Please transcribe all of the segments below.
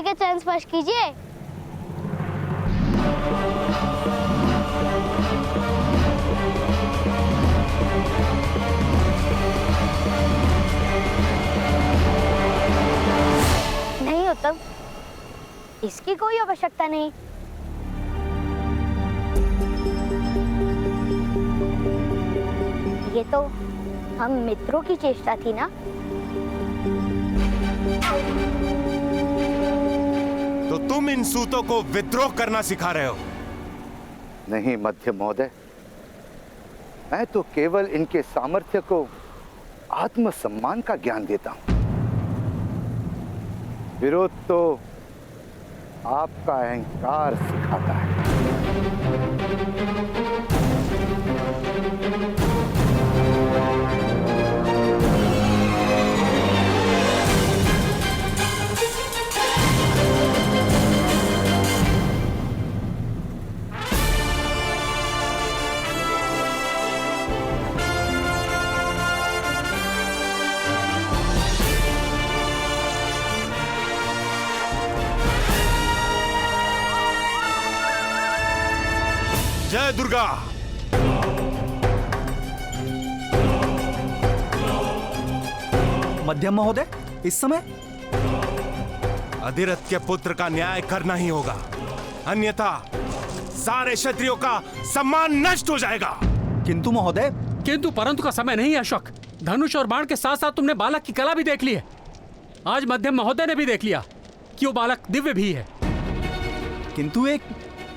के चरण स्पर्श कीजिए। नहीं उत्तम, इसकी कोई आवश्यकता नहीं। ये तो हम मित्रों की चेष्टा थी ना। तो तुम इन सूतों को विद्रोह करना सिखा रहे हो? नहीं मध्यम महोदय, मैं तो केवल इनके सामर्थ्य को आत्मसम्मान का ज्ञान देता हूं। विरोध तो आपका अहंकार सिखाता है। जय दुर्गा। मध्यम महोदय, इस समय अधिरथ के पुत्र का न्याय करना ही होगा, अन्यथा सारे क्षत्रियों का सम्मान नष्ट हो जाएगा। किंतु महोदय। किंतु परंतु का समय नहीं है अशोक। धनुष और बाण के साथ साथ तुमने बालक की कला भी देख ली है। आज मध्यम महोदय ने भी देख लिया कि वो बालक दिव्य भी है। किंतु एक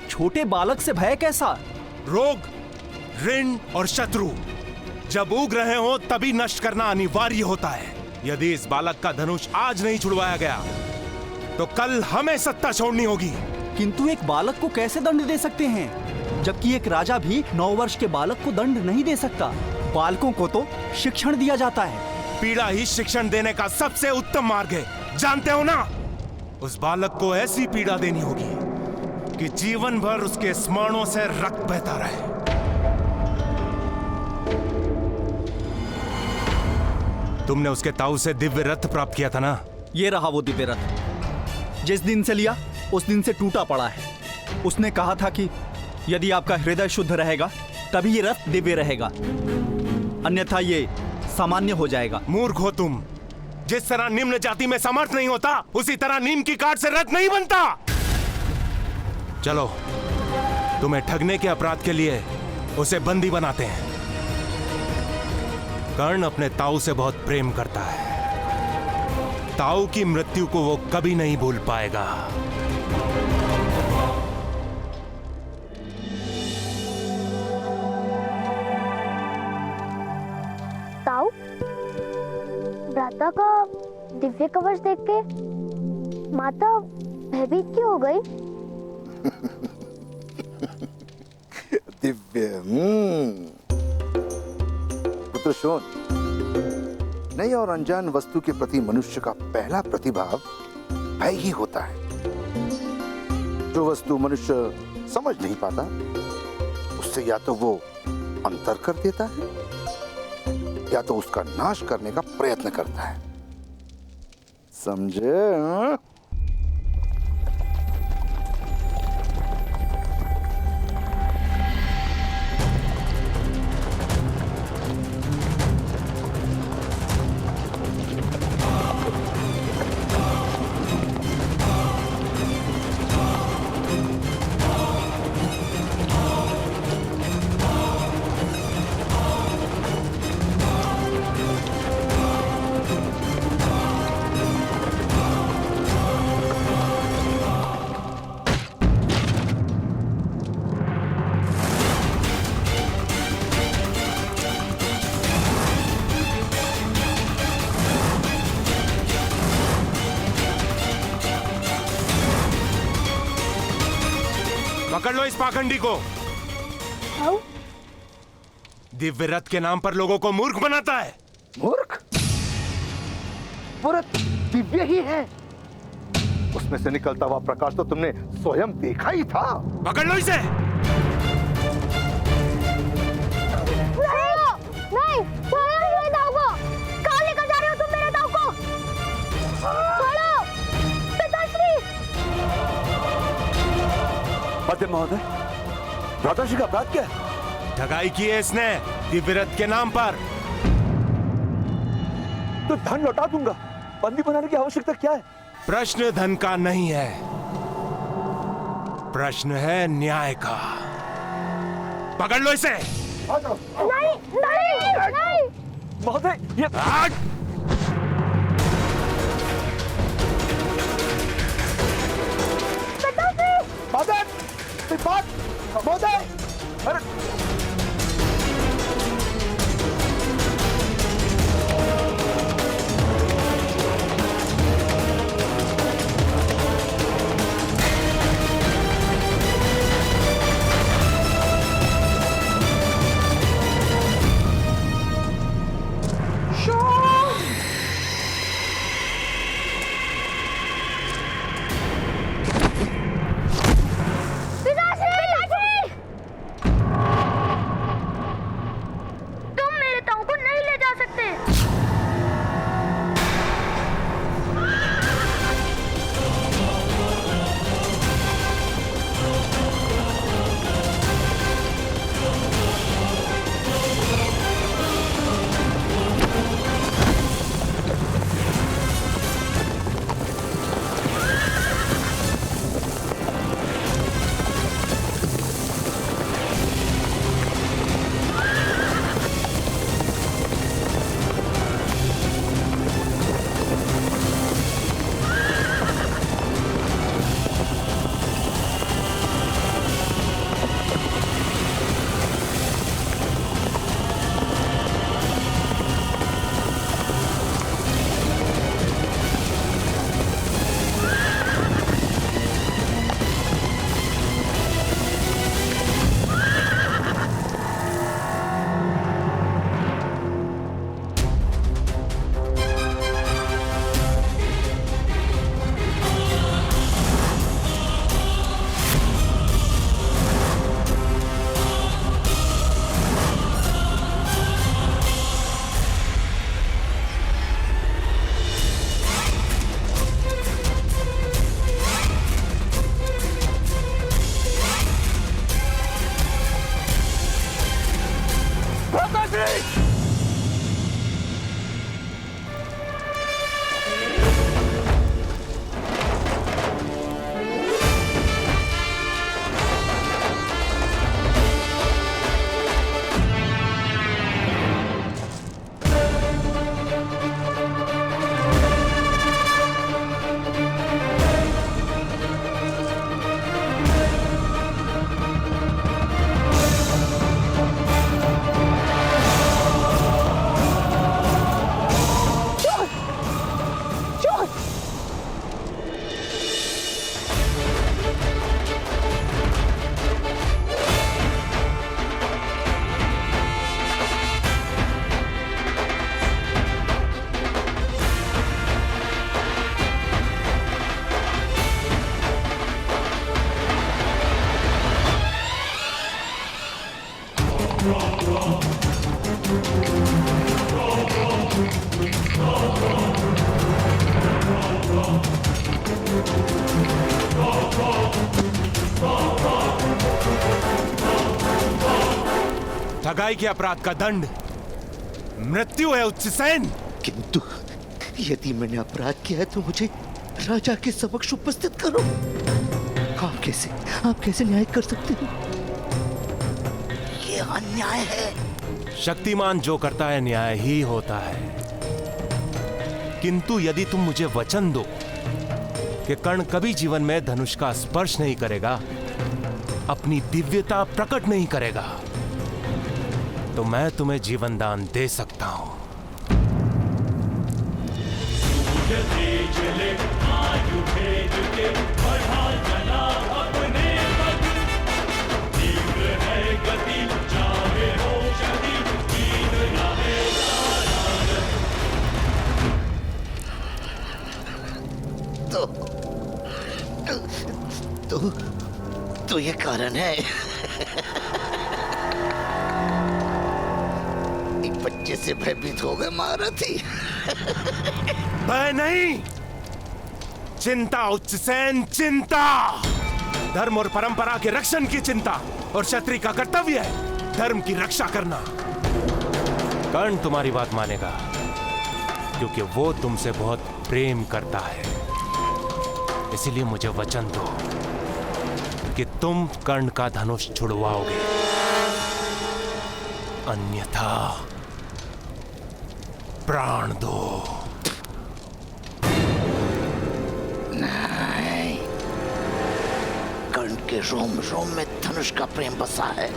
छोटे बालक से भय कैसा? रोग, ऋण और शत्रु जब उग रहे हो तभी नष्ट करना अनिवार्य होता है। यदि इस बालक का धनुष आज नहीं छुड़वाया गया तो कल हमें सत्ता छोड़नी होगी। किंतु एक बालक को कैसे दंड दे सकते हैं, जबकि एक राजा भी 9 वर्ष के बालक को दंड नहीं दे सकता। बालकों को तो शिक्षण दिया जाता है। पीड़ा ही शिक्षण देने का सबसे उत्तम मार्ग है, जानते हो ना? उस बालक को ऐसी पीड़ा देनी होगी कि जीवन भर उसके स्मरणों से रक्त बहता रहे। तुमने उसके ताऊ से दिव्य रथ प्राप्त किया था ना? ये रहा वो दिव्य रथ। जिस दिन से लिया उस दिन से टूटा पड़ा है। उसने कहा था कि यदि आपका हृदय शुद्ध रहेगा तभी ये रथ दिव्य रहेगा, अन्यथा ये सामान्य हो जाएगा। मूर्ख हो तुम। जिस तरह निम्न जाति में समर्थ नहीं होता, उसी तरह नीम की काठ से रथ नहीं बनता। चलो, तुम्हें ठगने के अपराध के लिए उसे बंदी बनाते हैं। कर्ण अपने ताऊ से बहुत प्रेम करता है। ताऊ की मृत्यु को वो कभी नहीं भूल पाएगा। ताऊ, भ्राता का दिव्य कवच देख के माता भयभीत क्यों हो गई? दिव्य पुत्र शोन, नई और अनजान वस्तु के प्रति मनुष्य का पहला प्रतिभाव भय ही होता है। जो वस्तु मनुष्य समझ नहीं पाता, उससे या तो वो अंतर कर देता है या तो उसका नाश करने का प्रयत्न करता है। समझे? हाँ? पकड़ लो इस पाखंडी को। ताऊ, दिव्य रथ के नाम पर लोगों को मूर्ख बनाता है। मूर्ख? वो रथ दिव्य ही है। उसमें से निकलता हुआ प्रकाश तो तुमने स्वयं देखा ही था। पकड़ लो इसे। नहीं, छोड़ो मेरे ताऊ को। कहाँ लेकर जा रहे हो तुम मेरे ताऊ को? छोड़ो, पिताश्री, मध्यम महोदय, भ्राताश्री का अपराध क्या है? ठगाई की है इसने दिव्य रथ के नाम पर। तो धन लौटा दूंगा, बंदी बनाने की आवश्यकता क्या है? प्रश्न धन का नहीं है, प्रश्न है न्याय का। पकड़ लो इसे। नहीं नहीं नहीं। महोदय, ये हट! महोदय, बात महोदय, अरे तुम मेरे ताऊ को नहीं ले जा सकते। ठगाई के अपराध का दंड मृत्यु है उच्चसेन। किंतु यदि मैंने अपराध किया है तो मुझे राजा के समक्ष उपस्थित करो। आप कैसे न्याय कर सकते हो? ये अन्याय है। शक्तिमान जो करता है न्याय ही होता है। किंतु यदि तुम मुझे वचन दो कि कर्ण कभी जीवन में धनुष का स्पर्श नहीं करेगा, अपनी दिव्यता प्रकट नहीं करेगा, तो मैं तुम्हें जीवन दान दे सकता हूं। तो ये कारण है। एक बच्चे से भयभीत हो गए महारथी। भय नहीं, चिंता उच्चसेन, चिंता। धर्म और परंपरा के रक्षण की चिंता और क्षत्रिय का कर्तव्य है धर्म की रक्षा करना। कर्ण तुम्हारी बात मानेगा क्योंकि वो तुमसे बहुत प्रेम करता है। इसीलिए मुझे वचन दो कि तुम कर्ण का धनुष छुड़वाओगे, अन्यथा प्राण दो। नहीं, कर्ण के रोम रोम में धनुष का प्रेम बसा है।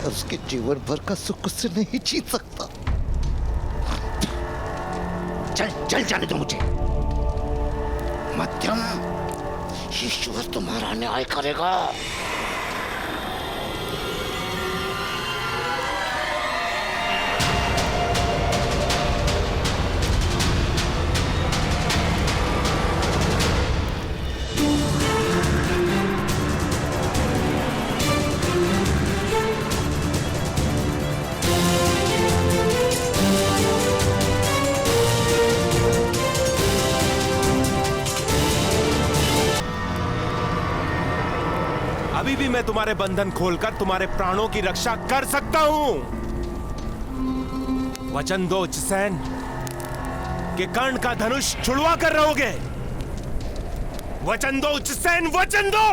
उसके जीवन भर का सुख उससे नहीं जीत सकता। चल चल जाने दो मुझे। मध्यम, ईश्वर तुम्हारा न्याय करेगा। अभी भी मैं तुम्हारे बंधन खोलकर तुम्हारे प्राणों की रक्षा कर सकता हूं। वचन दो उच्चसेन कि कर्ण का धनुष छुड़वा कर रहोगे। वचन दो उच्चसेन, वचन दो।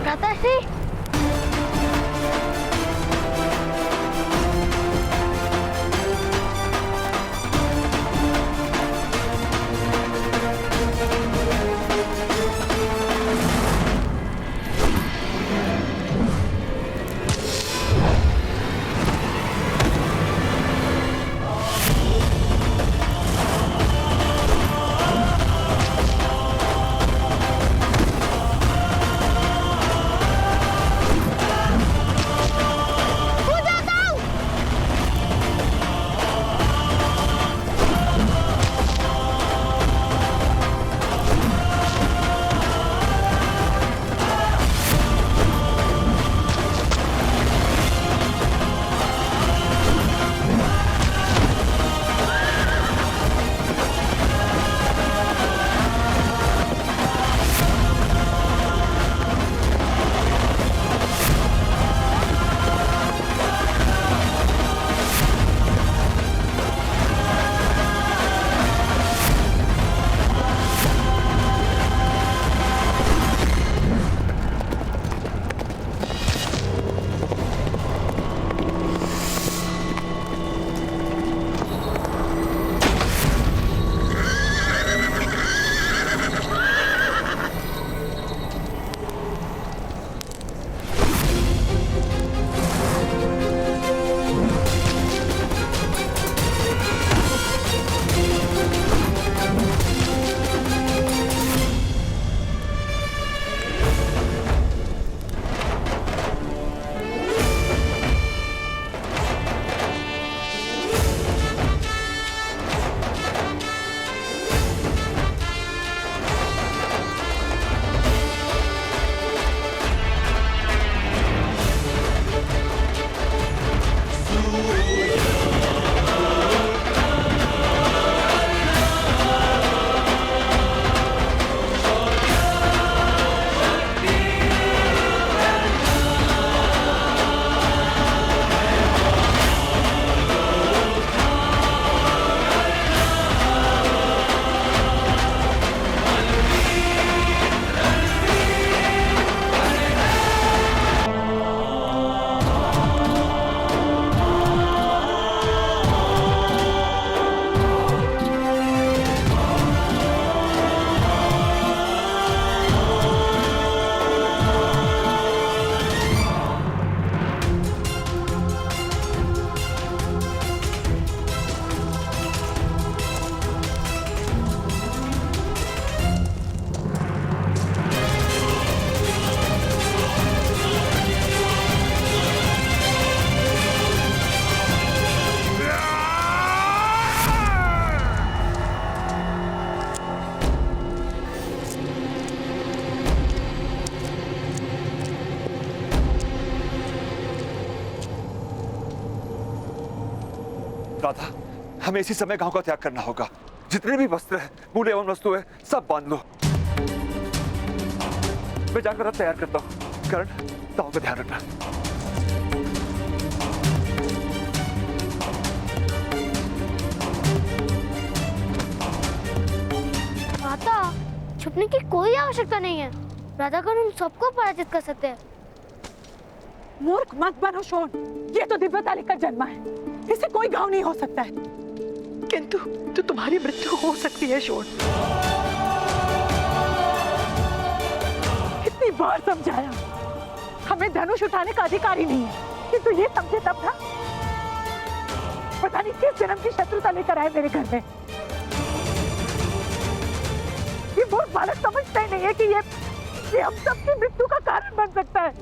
भ्राताश्री, राधा, हमें इसी समय गांव का त्याग करना होगा। जितने भी वस्त्र है, मूल्य एवं वस्तु है, सब बांध लो। मैं जाकर रथ तैयार करता हूँ। करण, गांव का ध्यान रखना। माता, छुपने की कोई आवश्यकता नहीं है। राधा का हम सबको पराजित कर सकते हैं। मूर्ख मत बनो शोन, ये तो दिव्यता लेकर जन्मा है, इसे कोई घाव नहीं हो सकता है। किंतु तो तुम्हारी मृत्यु हो सकती है शोन। इतनी बार समझाया, हमें धनुष उठाने का अधिकार ही नहीं है, किंतु ये समझे तब था। पता नहीं किस जन्म की शत्रुता लेकर आए मेरे घर में। ये मूर्ख बालक समझता ही नहीं है कि ये हम सबकी मृत्यु का कारण बन सकता है।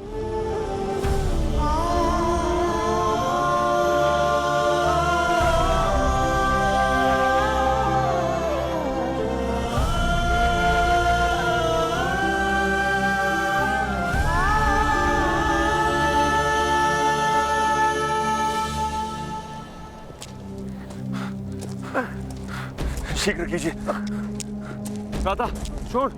शीघ्र कीजिए। राधा, छोड़।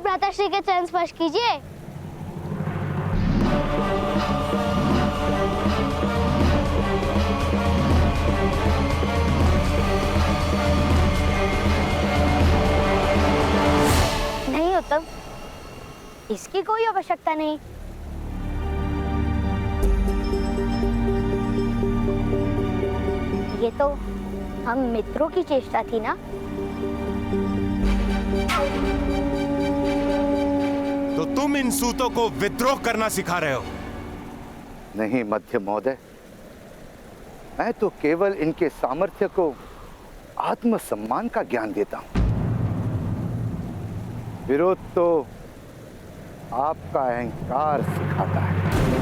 माताश्री के चरण स्पर्श कीजिए। नहीं उत्तम, इसकी कोई आवश्यकता नहीं। ये तो हम मित्रों की चेष्टा थी ना। तो तुम इन सूतों को विद्रोह करना सिखा रहे हो? नहीं मध्य महोदय, मैं तो केवल इनके सामर्थ्य को आत्मसम्मान का ज्ञान देता हूं। विरोध तो आपका अहंकार सिखाता है।